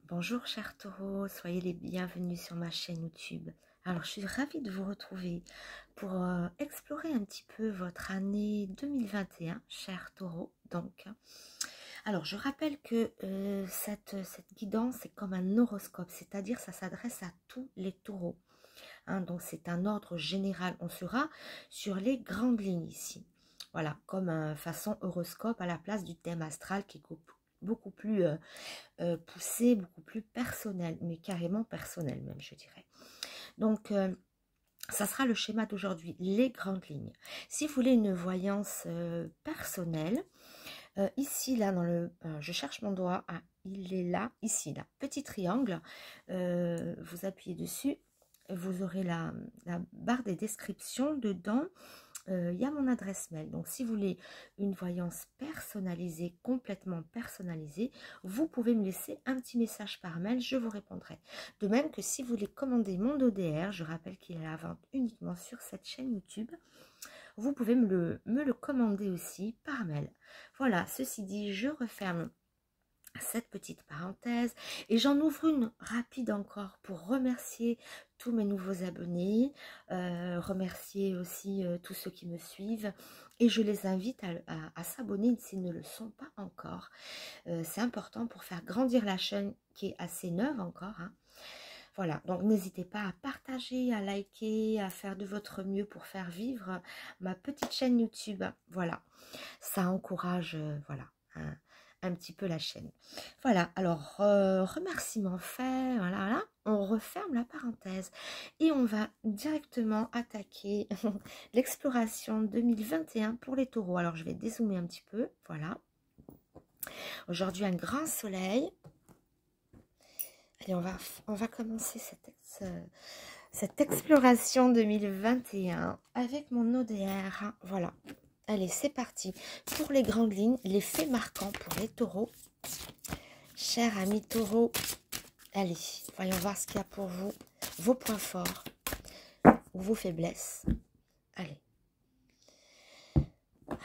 Bonjour chers taureaux, soyez les bienvenus sur ma chaîne YouTube. Alors je suis ravie de vous retrouver pour explorer un petit peu votre année 2021, chers taureaux. Donc, alors je rappelle que cette guidance est comme un horoscope, c'est-à-dire ça s'adresse à tous les taureaux. Donc c'est un ordre général, on sera sur les grandes lignes ici. Voilà, comme façon horoscope à la place du thème astral qui est beaucoup plus poussé, beaucoup plus personnel, mais carrément personnel même, je dirais. Donc, ça sera le schéma d'aujourd'hui, les grandes lignes. Si vous voulez une voyance personnelle, ici, là, je cherche mon doigt, il est là, ici, là, petit triangle, vous appuyez dessus, vous aurez la barre des descriptions dedans. Il y a mon adresse mail. Donc, si vous voulez une voyance personnalisée, complètement personnalisée, vous pouvez me laisser un petit message par mail, je vous répondrai. De même que si vous voulez commander mon ODR, je rappelle qu'il est à la vente uniquement sur cette chaîne YouTube, vous pouvez me le commander aussi par mail. Voilà, ceci dit, je referme cette petite parenthèse et j'en ouvre une rapide encore pour remercier tous mes nouveaux abonnés, remercier aussi tous ceux qui me suivent, et je les invite à s'abonner s'ils ne le sont pas encore. C'est important pour faire grandir la chaîne qui est assez neuve encore, hein. Voilà, donc n'hésitez pas à partager, à liker, à faire de votre mieux pour faire vivre ma petite chaîne YouTube. Voilà, ça encourage, voilà, un petit peu la chaîne. Voilà, alors remerciement fait, voilà, on referme la parenthèse et on va directement attaquer l'exploration 2021 pour les taureaux. Alors je vais dézoomer un petit peu, voilà. Aujourd'hui un grand soleil. Allez, on va commencer cette exploration 2021 avec mon ODR, voilà. Allez, c'est parti. Pour les grandes lignes, les faits marquants pour les taureaux. Chers amis taureaux, allez, voyons voir ce qu'il y a pour vous. Vos points forts ou vos faiblesses. Allez.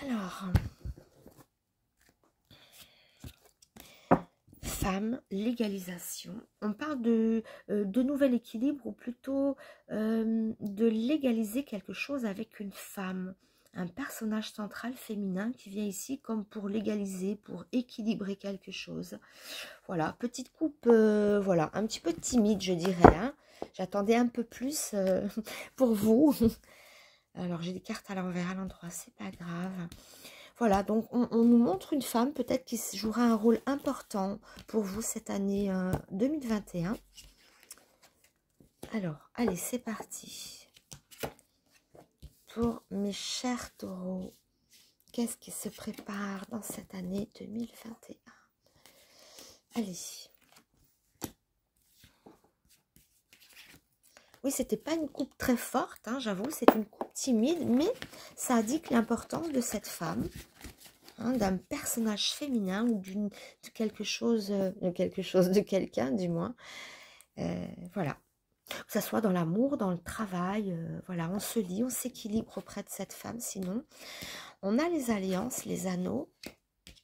Alors, femme, légalisation. On parle de nouvel équilibre ou plutôt de légaliser quelque chose avec une femme. Un personnage central féminin qui vient ici comme pour légaliser, pour équilibrer quelque chose. Voilà, petite coupe, voilà, un petit peu timide, je dirais, hein. J'attendais un peu plus pour vous. Alors, j'ai des cartes à l'envers, à l'endroit, c'est pas grave. Voilà, donc on nous montre une femme peut-être qui jouera un rôle important pour vous cette année 2021. Alors, allez, c'est parti. Pour mes chers taureaux, qu'est-ce qui se prépare dans cette année 2021? Allez. Oui, c'était pas une coupe très forte, hein, j'avoue, c'est une coupe timide, mais ça indique l'importance de cette femme, hein, d'un personnage féminin ou de quelque chose, de quelqu'un du moins. Voilà. Que ce soit dans l'amour, dans le travail, voilà, on se lie, on s'équilibre auprès de cette femme. Sinon, on a les alliances, les anneaux,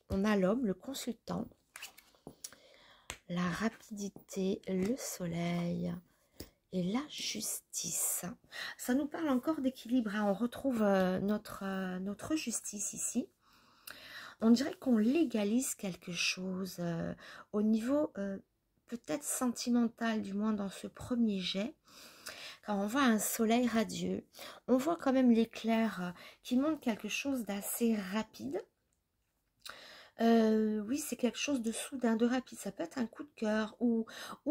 on a l'homme, le consultant, la rapidité, le soleil et la justice. Ça nous parle encore d'équilibre, hein. On retrouve notre justice ici. On dirait qu'on légalise quelque chose au niveau peut-être sentimental, du moins dans ce premier jet. Quand on voit un soleil radieux, on voit quand même l'éclair qui montre quelque chose d'assez rapide. Oui, c'est quelque chose de soudain, de rapide. Ça peut être un coup de cœur ou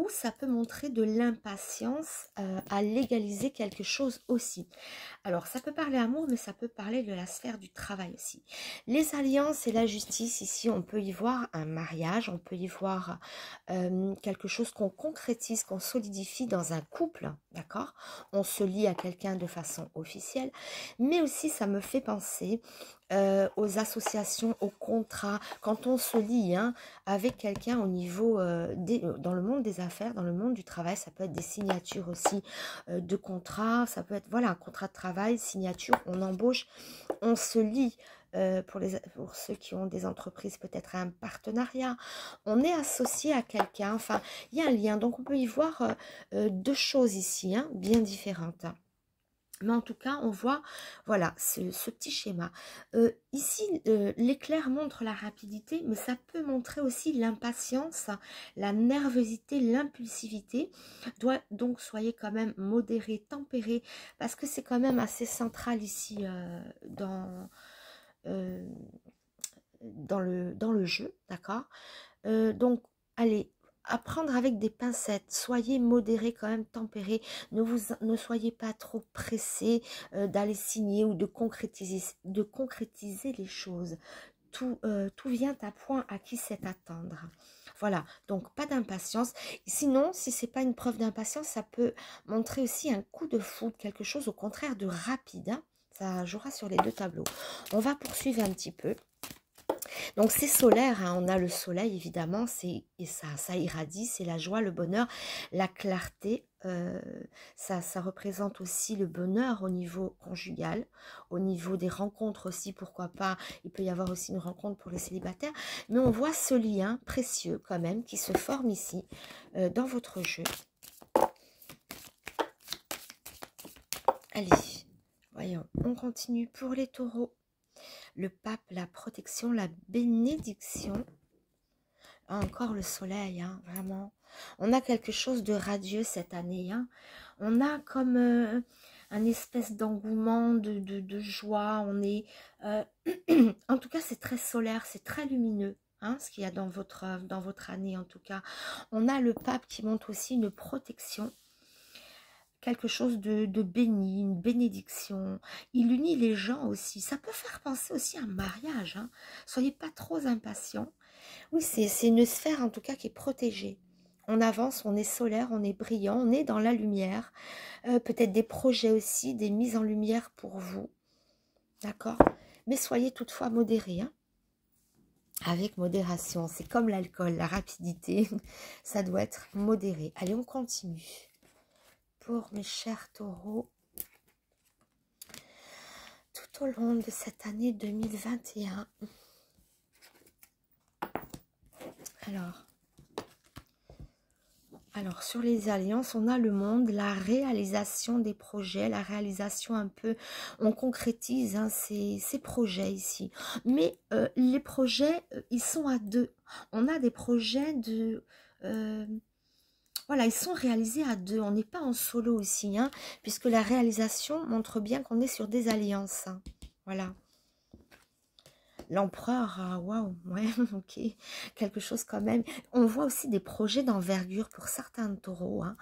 ça peut montrer de l'impatience à légaliser quelque chose aussi. Alors, ça peut parler amour, mais ça peut parler de la sphère du travail aussi. Les alliances et la justice, ici, on peut y voir un mariage, on peut y voir quelque chose qu'on concrétise, qu'on solidifie dans un couple, d'accord? On se lie à quelqu'un de façon officielle, mais aussi ça me fait penser aux associations, aux contrats, quand on se lie avec quelqu'un au niveau, dans le monde des affaires, dans le monde du travail, ça peut être des signatures aussi de contrats, ça peut être, voilà, un contrat de travail, signature, on embauche, on se lie pour ceux qui ont des entreprises, peut-être un partenariat. On est associé à quelqu'un, enfin, il y a un lien. Donc, on peut y voir deux choses ici, hein, bien différentes. Mais en tout cas, on voit, voilà, ce petit schéma. Ici, l'éclair montre la rapidité, mais ça peut montrer aussi l'impatience, la nervosité, l'impulsivité. Donc, soyez quand même modéré, tempéré, parce que c'est quand même assez central ici euh, dans le jeu, d'accord? Donc, allez, à prendre avec des pincettes, soyez modéré quand même, tempéré, ne soyez pas trop pressé d'aller signer ou de concrétiser les choses. Tout vient à point à qui sait attendre. Voilà, donc pas d'impatience. Sinon, si c'est pas une preuve d'impatience, ça peut montrer aussi un coup de foudre, quelque chose au contraire de rapide, hein. Ça jouera sur les deux tableaux. On va poursuivre un petit peu. Donc c'est solaire, hein, on a le soleil évidemment, et ça irradie, c'est la joie, le bonheur, la clarté. Ça représente aussi le bonheur au niveau conjugal, au niveau des rencontres aussi, pourquoi pas. Il peut y avoir aussi une rencontre pour les célibataires, mais on voit ce lien précieux quand même qui se forme ici dans votre jeu. Allez, voyons, on continue pour les taureaux. Le pape, la protection, la bénédiction. Encore le soleil, hein, vraiment. On a quelque chose de radieux cette année. Hein. On a comme un espèce d'engouement, de joie. On est, en tout cas, c'est très solaire, c'est très lumineux. Hein, ce qu'il y a dans votre année, en tout cas. On a le pape qui montre aussi une protection. Quelque chose de béni, une bénédiction. Il unit les gens aussi. Ça peut faire penser aussi à un mariage. Hein. Soyez pas trop impatients. Oui, c'est une sphère en tout cas qui est protégée. On avance, on est solaire, on est brillant, on est dans la lumière. Peut-être des projets aussi, des mises en lumière pour vous. D'accord? Mais soyez toutefois modérés. Hein? Avec modération. C'est comme l'alcool, la rapidité. Ça doit être modéré. Allez, on continue. Pour mes chers taureaux, tout au long de cette année 2021. Alors, sur les alliances, on a le monde, la réalisation des projets, la réalisation un peu, on concrétise hein, ces projets ici. Mais les projets, ils sont à deux. On a des projets de... voilà, ils sont réalisés à deux. On n'est pas en solo aussi, hein, puisque la réalisation montre bien qu'on est sur des alliances. Hein, voilà. L'empereur, ah, waouh, ouais, ok, quelque chose quand même. On voit aussi des projets d'envergure pour certains taureaux, hein,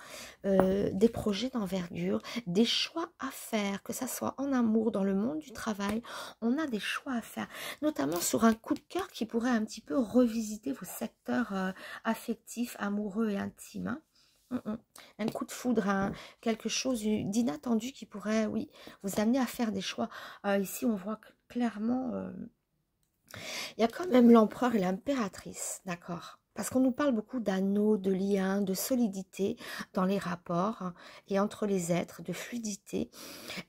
des projets d'envergure, des choix à faire, que ça soit en amour, dans le monde du travail, on a des choix à faire, notamment sur un coup de cœur qui pourrait un petit peu revisiter vos secteurs affectifs, amoureux et intimes. Hein. Un coup de foudre, hein, quelque chose d'inattendu qui pourrait, oui, vous amener à faire des choix. Ici, on voit clairement... il y a quand même l'empereur et l'impératrice, d'accord? Parce qu'on nous parle beaucoup d'anneaux, de liens, de solidité dans les rapports hein, et entre les êtres, de fluidité.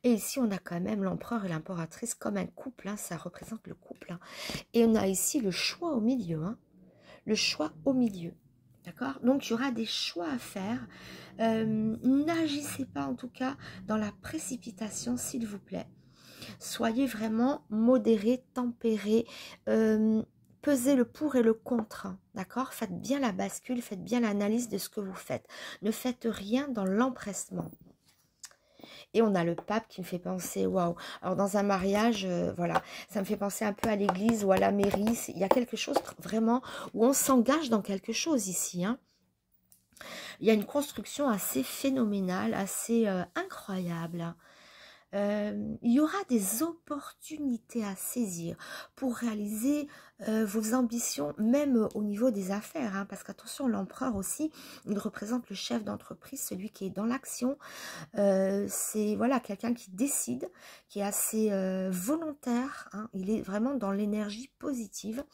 Et ici, on a quand même l'empereur et l'impératrice comme un couple, hein, ça représente le couple. Hein. Et on a ici le choix au milieu, hein, le choix au milieu. D'accord? Donc, il y aura des choix à faire. N'agissez pas, en tout cas, dans la précipitation, s'il vous plaît. Soyez vraiment modéré, tempéré, pesez le pour et le contre, d'accord? Faites bien la bascule, faites bien l'analyse de ce que vous faites. Ne faites rien dans l'empressement. Et on a le pape qui me fait penser, waouh. Alors dans un mariage, voilà, ça me fait penser un peu à l'église ou à la mairie. Il y a quelque chose vraiment où on s'engage dans quelque chose ici, hein. Il y a une construction assez phénoménale, assez incroyable. Il y aura des opportunités à saisir pour réaliser vos ambitions, même au niveau des affaires. Hein, parce qu'attention, l'empereur aussi, il représente le chef d'entreprise, celui qui est dans l'action. C'est voilà, quelqu'un qui décide, qui est assez volontaire. Hein, il est vraiment dans l'énergie positive.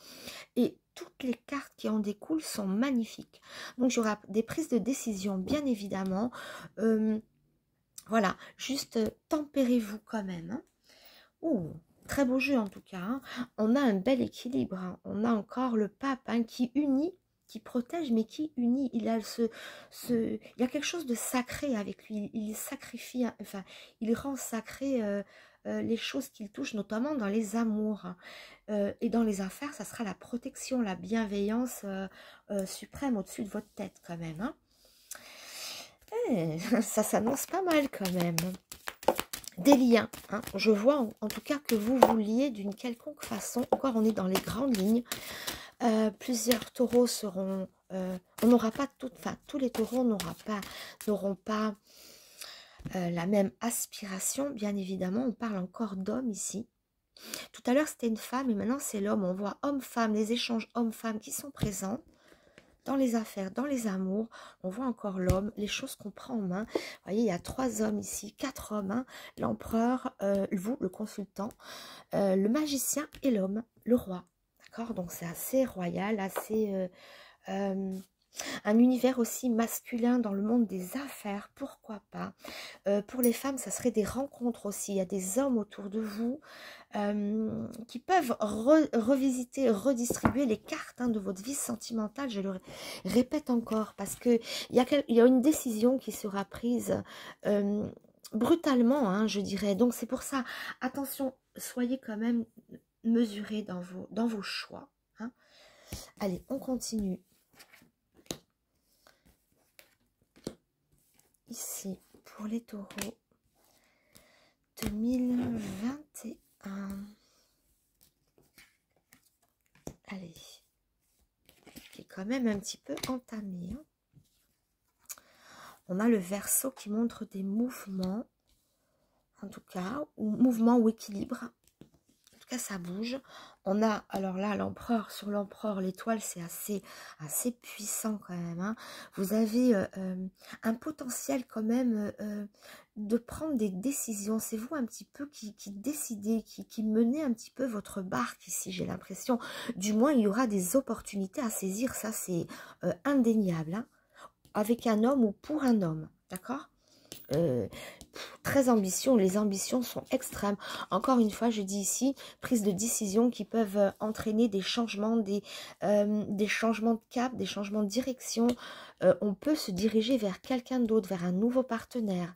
Et toutes les cartes qui en découlent sont magnifiques. Donc, il y aura des prises de décision, bien évidemment. Voilà, juste tempérez-vous quand même. Hein. Ouh, très beau jeu en tout cas, hein. On a un bel équilibre, hein. On a encore le pape, hein, qui unit, qui protège, mais qui unit. Il a il y a quelque chose de sacré avec lui. Il sacrifie, enfin, il rend sacré les choses qu'il touche, notamment dans les amours. Et dans les affaires, ça sera la protection, la bienveillance suprême au-dessus de votre tête quand même, hein. Ça s'annonce pas mal quand même. Des liens, hein. Je vois en tout cas que vous vous liez d'une quelconque façon. Encore, on est dans les grandes lignes. Plusieurs taureaux seront... on n'aura pas enfin, tous les taureaux n'auront pas la même aspiration, bien évidemment. On parle encore d'hommes ici. Tout à l'heure, c'était une femme et maintenant, c'est l'homme. On voit homme-femme, les échanges hommes-femmes qui sont présents dans les affaires, dans les amours. On voit encore l'homme, les choses qu'on prend en main. Vous voyez, il y a 3 hommes ici, 4 hommes, hein. L'empereur, vous, le consultant, le magicien et l'homme, le roi. D'accord? Donc, c'est assez royal, assez... un univers aussi masculin dans le monde des affaires, pourquoi pas. Pour les femmes, ça serait des rencontres aussi. Il y a des hommes autour de vous qui peuvent revisiter, redistribuer les cartes, hein, de votre vie sentimentale. Je le répète encore, parce que il y a une décision qui sera prise brutalement, hein, je dirais. Donc c'est pour ça, attention, soyez quand même mesurés dans vos choix, hein. Allez, on continue. Ici, pour les taureaux, 2021. Allez, qui est quand même un petit peu entamé, hein. On a le Verseau qui montre des mouvements, en tout cas, ou mouvements ou équilibre. En tout cas, ça bouge. On a, alors là, l'empereur, sur l'empereur, l'étoile, c'est assez puissant quand même, hein. Vous avez un potentiel quand même de prendre des décisions. C'est vous un petit peu qui décidez, qui menez un petit peu votre barque ici, j'ai l'impression. Du moins, il y aura des opportunités à saisir, ça c'est indéniable, hein. Avec un homme ou pour un homme, d'accord? Très ambitieux, les ambitions sont extrêmes. Encore une fois, je dis ici, prise de décision qui peuvent entraîner des changements, des changements de cap, des changements de direction. On peut se diriger vers quelqu'un d'autre, vers un nouveau partenaire.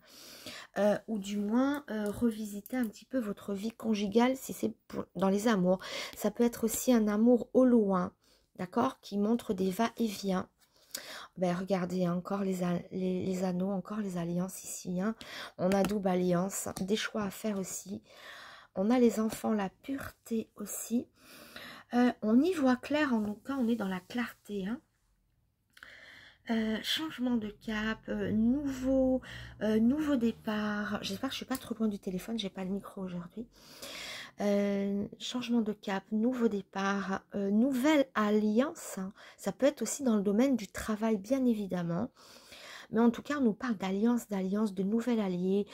Ou du moins revisiter un petit peu votre vie conjugale si c'est dans les amours. Ça peut être aussi un amour au loin, d'accord, qui montre des va-et-vient. Ben, regardez, encore les anneaux, encore les alliances ici, hein. On a double alliance, des choix à faire aussi. On a les enfants, la pureté aussi. On y voit clair, en tout cas, on est dans la clarté, hein. Changement de cap, nouveau départ. J'espère que je suis pas trop loin du téléphone, j'ai pas le micro aujourd'hui. Changement de cap, nouveau départ, nouvelle alliance, hein. Ça peut être aussi dans le domaine du travail, bien évidemment. Mais en tout cas, on nous parle d'alliance, de nouvel allié.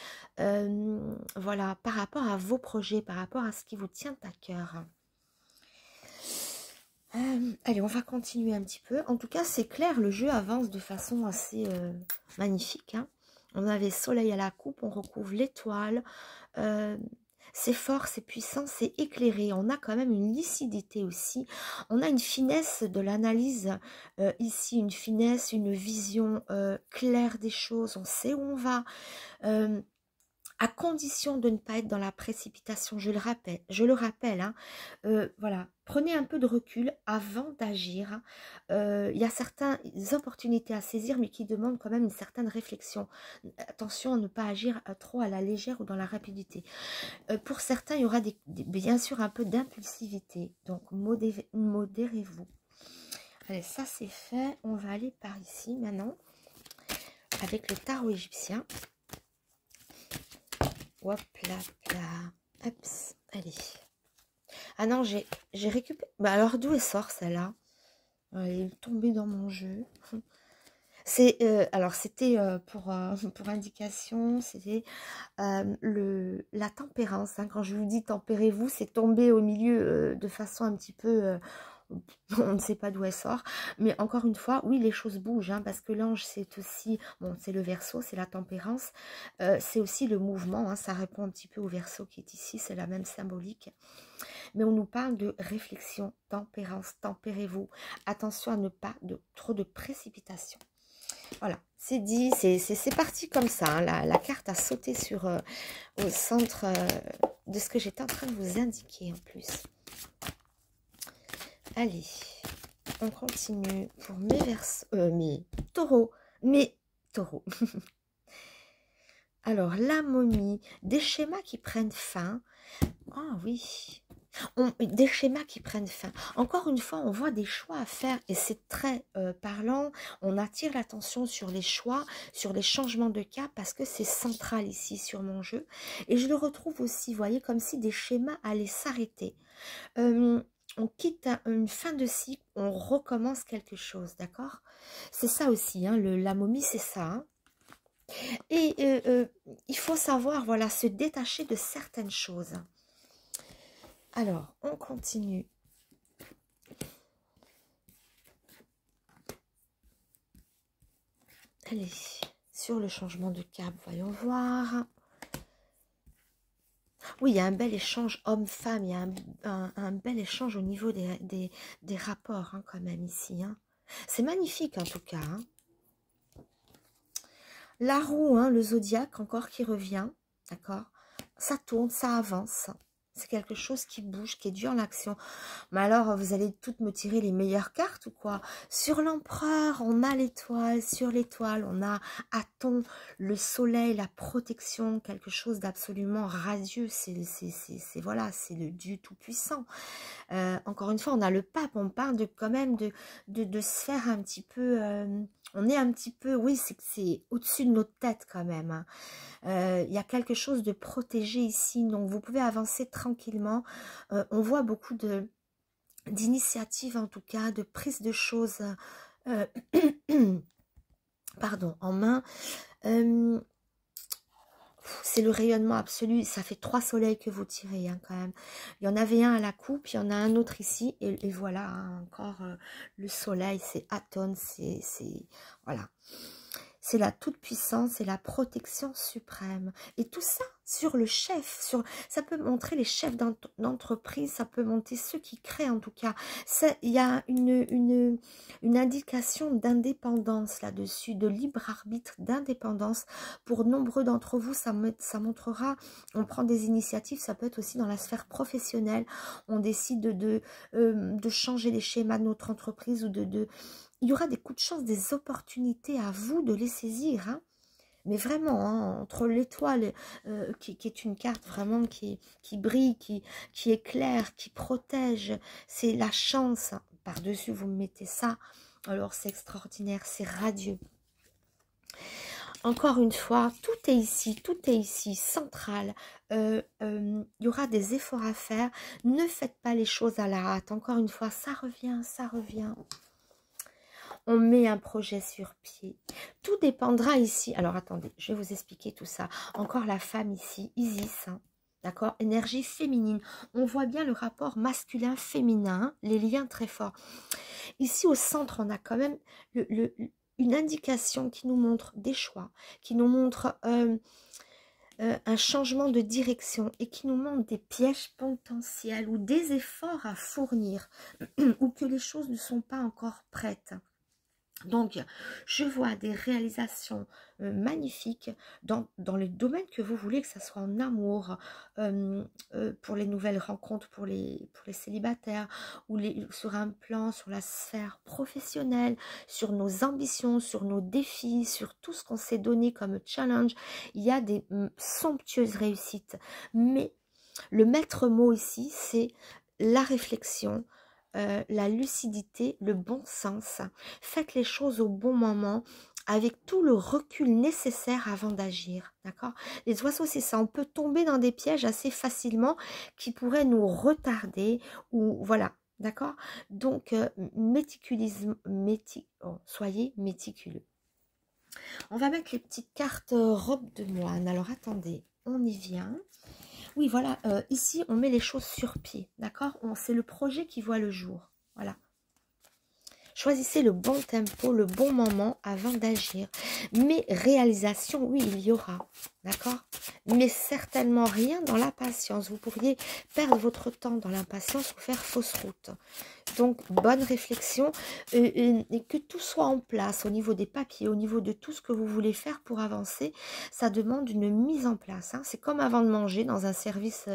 Voilà, par rapport à vos projets, par rapport à ce qui vous tient à cœur. Allez, on va continuer un petit peu. En tout cas, c'est clair, le jeu avance de façon assez magnifique, hein. On avait soleil à la coupe, on recouvre l'étoile. C'est fort, c'est puissant, c'est éclairé. On a quand même une lucidité aussi. On a une finesse de l'analyse ici, une finesse, une vision claire des choses. On sait où on va. À condition de ne pas être dans la précipitation, je le rappelle, hein. Voilà, prenez un peu de recul avant d'agir, hein. Il y a certaines opportunités à saisir, mais qui demandent quand même une certaine réflexion. Attention à ne pas agir trop à la légère ou dans la rapidité. Pour certains, il y aura bien sûr un peu d'impulsivité, donc modérez-vous. Allez, ça c'est fait, on va aller par ici maintenant, avec le tarot égyptien. Hop là, là. Hop, allez. Ah non, j'ai récupéré. Bah alors, d'où elle sort celle-là? Elle est tombée dans mon jeu. C'est alors c'était pour indication, c'était la tempérance, hein. Quand je vous dis tempérez-vous, c'est tombé au milieu de façon un petit peu on ne sait pas d'où elle sort. Mais encore une fois, oui, les choses bougent, hein, parce que l'ange, c'est aussi, bon, c'est le Verseau, c'est la tempérance, c'est aussi le mouvement, hein, ça répond un petit peu au Verseau qui est ici, c'est la même symbolique. Mais on nous parle de réflexion, tempérance, tempérez-vous. Attention à ne pas trop de précipitation. Voilà, c'est dit, c'est parti comme ça. Hein. La carte a sauté sur, au centre de ce que j'étais en train de vous indiquer en plus. Allez, on continue pour mes taureaux. Alors, la momie, des schémas qui prennent fin. Ah oui, des schémas qui prennent fin. Encore une fois, on voit des choix à faire et c'est très parlant. On attire l'attention sur les choix, sur les changements de cap parce que c'est central ici sur mon jeu. Et je le retrouve aussi, vous voyez, comme si des schémas allaient s'arrêter. On quitte une fin de cycle, on recommence quelque chose, d'accord? C'est ça aussi, hein, la momie, c'est ça. Hein. Et il faut savoir, voilà, se détacher de certaines choses. Alors, on continue. Allez, sur le changement de cap, voyons voir. Oui, il y a un bel échange homme-femme, il y a un bel échange au niveau des rapports, hein, quand même, ici. Hein. C'est magnifique, en tout cas. Hein. La roue, hein, le zodiaque, encore qui revient, d'accord? Ça tourne, ça avance. C'est quelque chose qui bouge, qui est dur en l'action. Mais alors, vous allez toutes me tirer les meilleures cartes ou quoi? Sur l'empereur, on a l'étoile. Sur l'étoile, on a Aton, le soleil, la protection, quelque chose d'absolument radieux. C'est voilà, c'est le Dieu tout-puissant. Encore une fois, on a le pape. On parle de quand même de se faire un petit peu... on est un petit peu... Oui, c'est au-dessus de notre tête quand même. Hein. Il y a quelque chose de protégé ici, donc vous pouvez avancer tranquillement. On voit beaucoup d'initiatives, en tout cas, de prise de choses pardon, en main. C'est le rayonnement absolu, ça fait 3 soleils que vous tirez hein, quand même. Il y en avait un à la coupe, il y en a un autre ici, et voilà, hein, encore le soleil, c'est Aton, c'est voilà. C'est la toute-puissance et la protection suprême. Et tout ça sur le chef. Ça peut montrer les chefs d'entreprise, ça peut montrer ceux qui créent en tout cas. Il y a une indication d'indépendance là-dessus, de libre arbitre, d'indépendance. Pour nombreux d'entre vous, ça montrera, on prend des initiatives, ça peut être aussi dans la sphère professionnelle. On décide de changer les schémas de notre entreprise ou il y aura des coups de chance, des opportunités à vous de les saisir. Hein. Mais vraiment, hein, entre l'étoile, qui est une carte vraiment qui brille, qui éclaire, qui protège, c'est la chance. Par-dessus, vous me mettez ça. Alors, c'est extraordinaire, c'est radieux. Encore une fois, tout est ici, central. Il y aura des efforts à faire. Ne faites pas les choses à la hâte. Encore une fois, ça revient, ça revient. On met un projet sur pied. Tout dépendra ici. Alors, attendez, je vais vous expliquer tout ça. Encore la femme ici, Isis, hein, d'accord? Énergie féminine. On voit bien le rapport masculin-féminin, les liens très forts. Ici, au centre, on a quand même une indication qui nous montre des choix, qui nous montre un changement de direction et qui nous montre des pièges potentiels ou des efforts à fournir ou que les choses ne sont pas encore prêtes. Donc, je vois des réalisations magnifiques dans le domaine que vous voulez, que ce soit en amour, pour les nouvelles rencontres, pour les célibataires, ou sur un plan, sur la sphère professionnelle, sur nos ambitions, sur nos défis, sur tout ce qu'on s'est donné comme challenge. Il y a des somptueuses réussites. Mais le maître mot ici, c'est la réflexion, la lucidité, le bon sens. Faites les choses au bon moment, avec tout le recul nécessaire avant d'agir, d'accord? Les oiseaux, c'est ça, on peut tomber dans des pièges assez facilement qui pourraient nous retarder, ou voilà, d'accord? Donc, soyez méticuleux. On va mettre les petites cartes robe de moine. Alors, attendez, on y vient. Oui, voilà, ici, on met les choses sur pied, d'accord? C'est le projet qui voit le jour, voilà. Choisissez le bon tempo, le bon moment avant d'agir. Mais réalisation, oui, il y aura. D'accord? Mais certainement rien dans la patience. Vous pourriez perdre votre temps dans l'impatience ou faire fausse route. Donc, bonne réflexion et que tout soit en place au niveau des papiers, au niveau de tout ce que vous voulez faire pour avancer. Ça demande une mise en place. Hein. C'est comme avant de manger dans un service.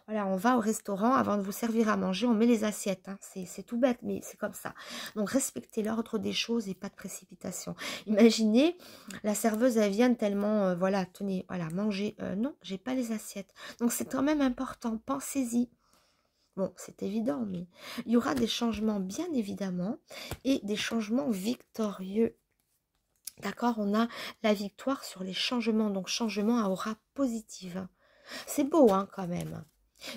Voilà, on va au restaurant, avant de vous servir à manger, on met les assiettes. Hein. C'est tout bête, mais c'est comme ça. Donc, respectez l'ordre des choses et pas de précipitation. Imaginez, la serveuse, elle vient tellement, voilà, tenez, voilà, mangez. Non, j'ai pas les assiettes. Donc, c'est quand même important. Pensez-y. Bon, c'est évident, mais il y aura des changements, bien évidemment, et des changements victorieux. D'accord? On a la victoire sur les changements, donc changement à aura positive. C'est beau, hein, quand même.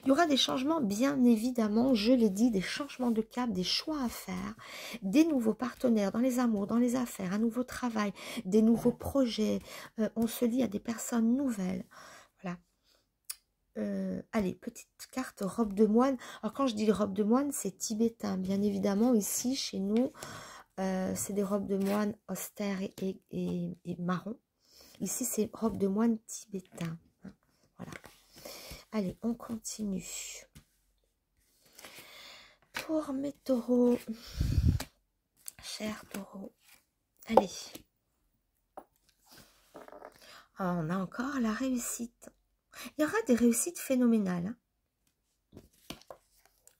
Il y aura des changements, bien évidemment, je l'ai dit, des changements de cap, des choix à faire, des nouveaux partenaires dans les amours, dans les affaires, un nouveau travail, des nouveaux projets. On se lie à des personnes nouvelles. Voilà. Allez, petite carte robe de moine. Alors quand je dis robe de moine, c'est tibétain. Bien évidemment, ici, chez nous, c'est des robes de moine austères et marron. Ici, c'est robe de moine tibétain. Hein, voilà. Allez, on continue. Pour mes taureaux, chers taureaux, allez. Ah, on a encore la réussite. Il y aura des réussites phénoménales. Hein.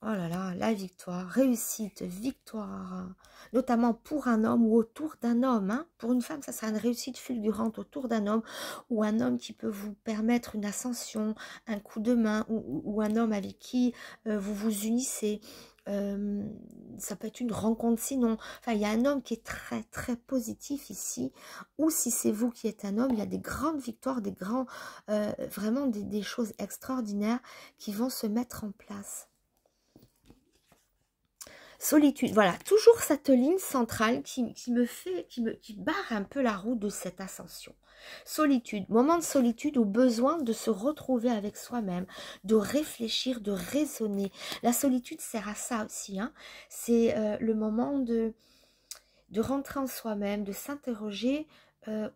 Oh là là, la victoire, réussite, victoire, notamment pour un homme ou autour d'un homme. Hein. Pour une femme, ça sera une réussite fulgurante autour d'un homme ou un homme qui peut vous permettre une ascension, un coup de main ou un homme avec qui vous vous unissez. Ça peut être une rencontre sinon. Enfin, il y a un homme qui est très très positif ici. Ou si c'est vous qui êtes un homme, il y a des grandes victoires, des grands, vraiment des choses extraordinaires qui vont se mettre en place. Solitude, voilà, toujours cette ligne centrale qui barre un peu la route de cette ascension. Solitude, moment de solitude ou besoin de se retrouver avec soi-même, de réfléchir, de raisonner. La solitude sert à ça aussi, hein. C'est le moment de rentrer en soi-même, de s'interroger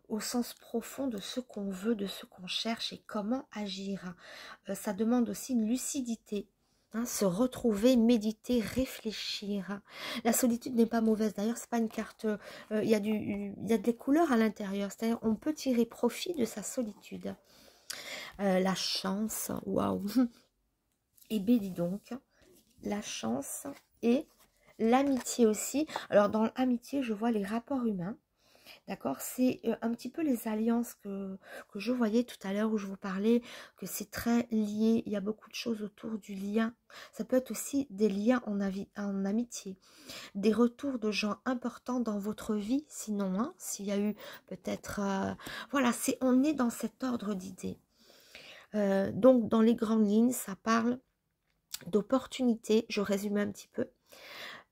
au sens profond de ce qu'on veut, de ce qu'on cherche et comment agir. Ça demande aussi une lucidité. Hein, se retrouver, méditer, réfléchir. La solitude n'est pas mauvaise. D'ailleurs, c'est pas une carte. Il y a des couleurs à l'intérieur. C'est-à-dire, on peut tirer profit de sa solitude. La chance, waouh. Et bien, dis donc, la chance et l'amitié aussi. Alors, dans l'amitié, je vois les rapports humains. D'accord, c'est un petit peu les alliances que je voyais tout à l'heure où je vous parlais, que c'est très lié, il y a beaucoup de choses autour du lien. Ça peut être aussi des liens en amitié, des retours de gens importants dans votre vie, sinon, hein, s'il y a eu peut-être... voilà, on est dans cet ordre d'idées. Donc, dans les grandes lignes, ça parle d'opportunités, je résume un petit peu,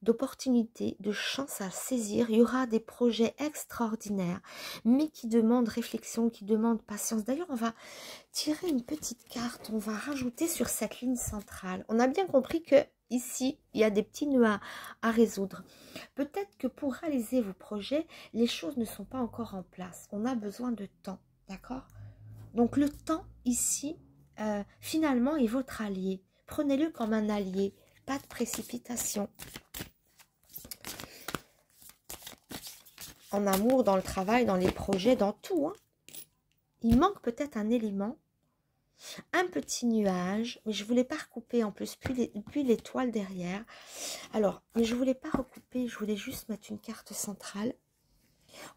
d'opportunités, de chances à saisir. Il y aura des projets extraordinaires, mais qui demandent réflexion, qui demandent patience. D'ailleurs, on va tirer une petite carte, on va rajouter sur cette ligne centrale. On a bien compris que ici, il y a des petits nœuds à résoudre. Peut-être que pour réaliser vos projets, les choses ne sont pas encore en place. On a besoin de temps, d'accord? Donc le temps ici, finalement, est votre allié. Prenez-le comme un allié, pas de précipitation. En amour, dans le travail, dans les projets, dans tout. Hein. Il manque peut-être un élément, un petit nuage, mais je ne voulais pas recouper en plus, puis l'étoile derrière. Alors, mais je ne voulais pas recouper, je voulais juste mettre une carte centrale.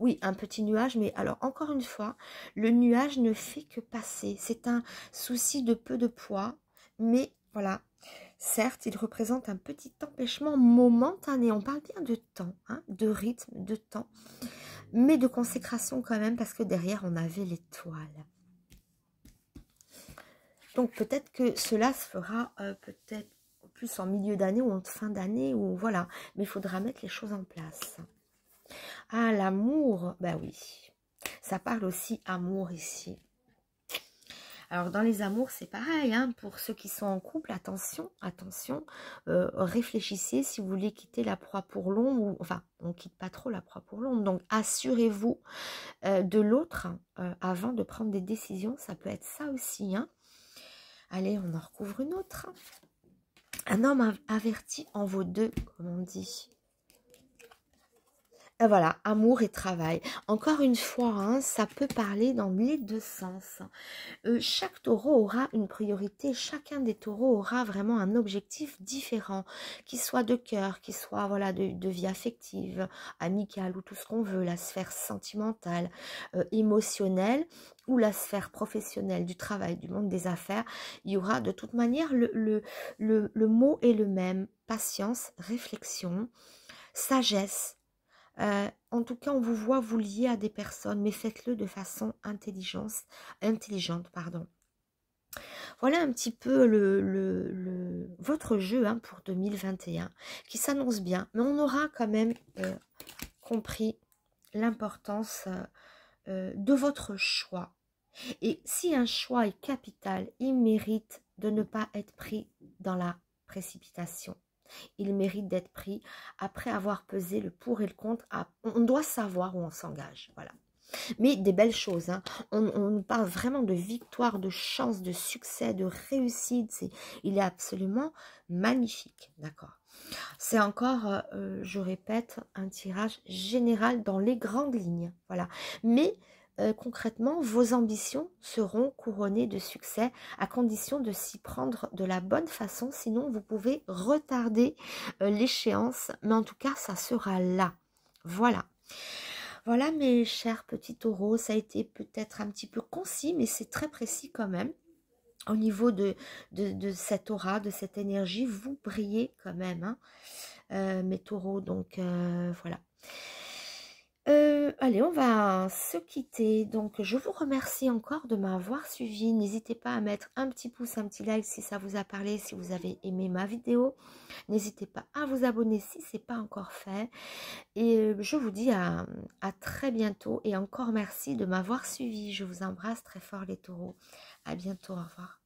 Oui, un petit nuage, mais alors encore une fois, le nuage ne fait que passer. C'est un souci de peu de poids, mais voilà. Certes, il représente un petit empêchement momentané. On parle bien de temps, hein, de rythme, de temps, mais de consécration quand même, parce que derrière, on avait l'étoile. Donc, peut-être que cela se fera peut-être plus en milieu d'année ou en fin d'année, ou voilà. Mais il faudra mettre les choses en place. Ah, l'amour, ben oui. Ça parle aussi amour ici. Alors, dans les amours, c'est pareil, hein, pour ceux qui sont en couple, attention, attention, réfléchissez si vous voulez quitter la proie pour l'ombre, ou enfin, on ne quitte pas trop la proie pour l'ombre, donc assurez-vous de l'autre avant de prendre des décisions, ça peut être ça aussi, hein. Allez, on en recouvre une autre. Un homme averti en vaut deux, comme on dit. Et voilà, amour et travail. Encore une fois, hein, ça peut parler dans les deux sens. Chaque taureau aura une priorité, chacun des taureaux aura vraiment un objectif différent, qu'il soit de cœur, qu'il soit voilà, de vie affective, amicale ou tout ce qu'on veut, la sphère sentimentale, émotionnelle ou la sphère professionnelle, du travail, du monde des affaires. Il y aura de toute manière, le mot est le même, patience, réflexion, sagesse. En tout cas, on vous voit vous lier à des personnes, mais faites-le de façon intelligente. Pardon. Voilà un petit peu votre jeu, hein, pour 2021 qui s'annonce bien, mais on aura quand même compris l'importance de votre choix. Et si un choix est capital, il mérite de ne pas être pris dans la précipitation. Il mérite d'être pris après avoir pesé le pour et le contre. On doit savoir où on s'engage, voilà. Mais des belles choses, hein. On parle vraiment de victoire, de chance, de succès, de réussite. Il est absolument magnifique, d'accord. C'est encore, je répète, un tirage général dans les grandes lignes, voilà. Mais concrètement, vos ambitions seront couronnées de succès à condition de s'y prendre de la bonne façon. Sinon, vous pouvez retarder l'échéance, mais en tout cas, ça sera là. Voilà. Voilà mes chers petits taureaux, ça a été peut-être un petit peu concis, mais c'est très précis quand même. Au niveau de cette aura, de cette énergie, vous brillez quand même, hein, mes taureaux. Donc voilà. Allez, on va se quitter. Donc, je vous remercie encore de m'avoir suivi. N'hésitez pas à mettre un petit pouce, un petit like si ça vous a parlé, si vous avez aimé ma vidéo. N'hésitez pas à vous abonner si ce n'est pas encore fait. Et je vous dis à très bientôt. Et encore merci de m'avoir suivi. Je vous embrasse très fort les taureaux. À bientôt, au revoir.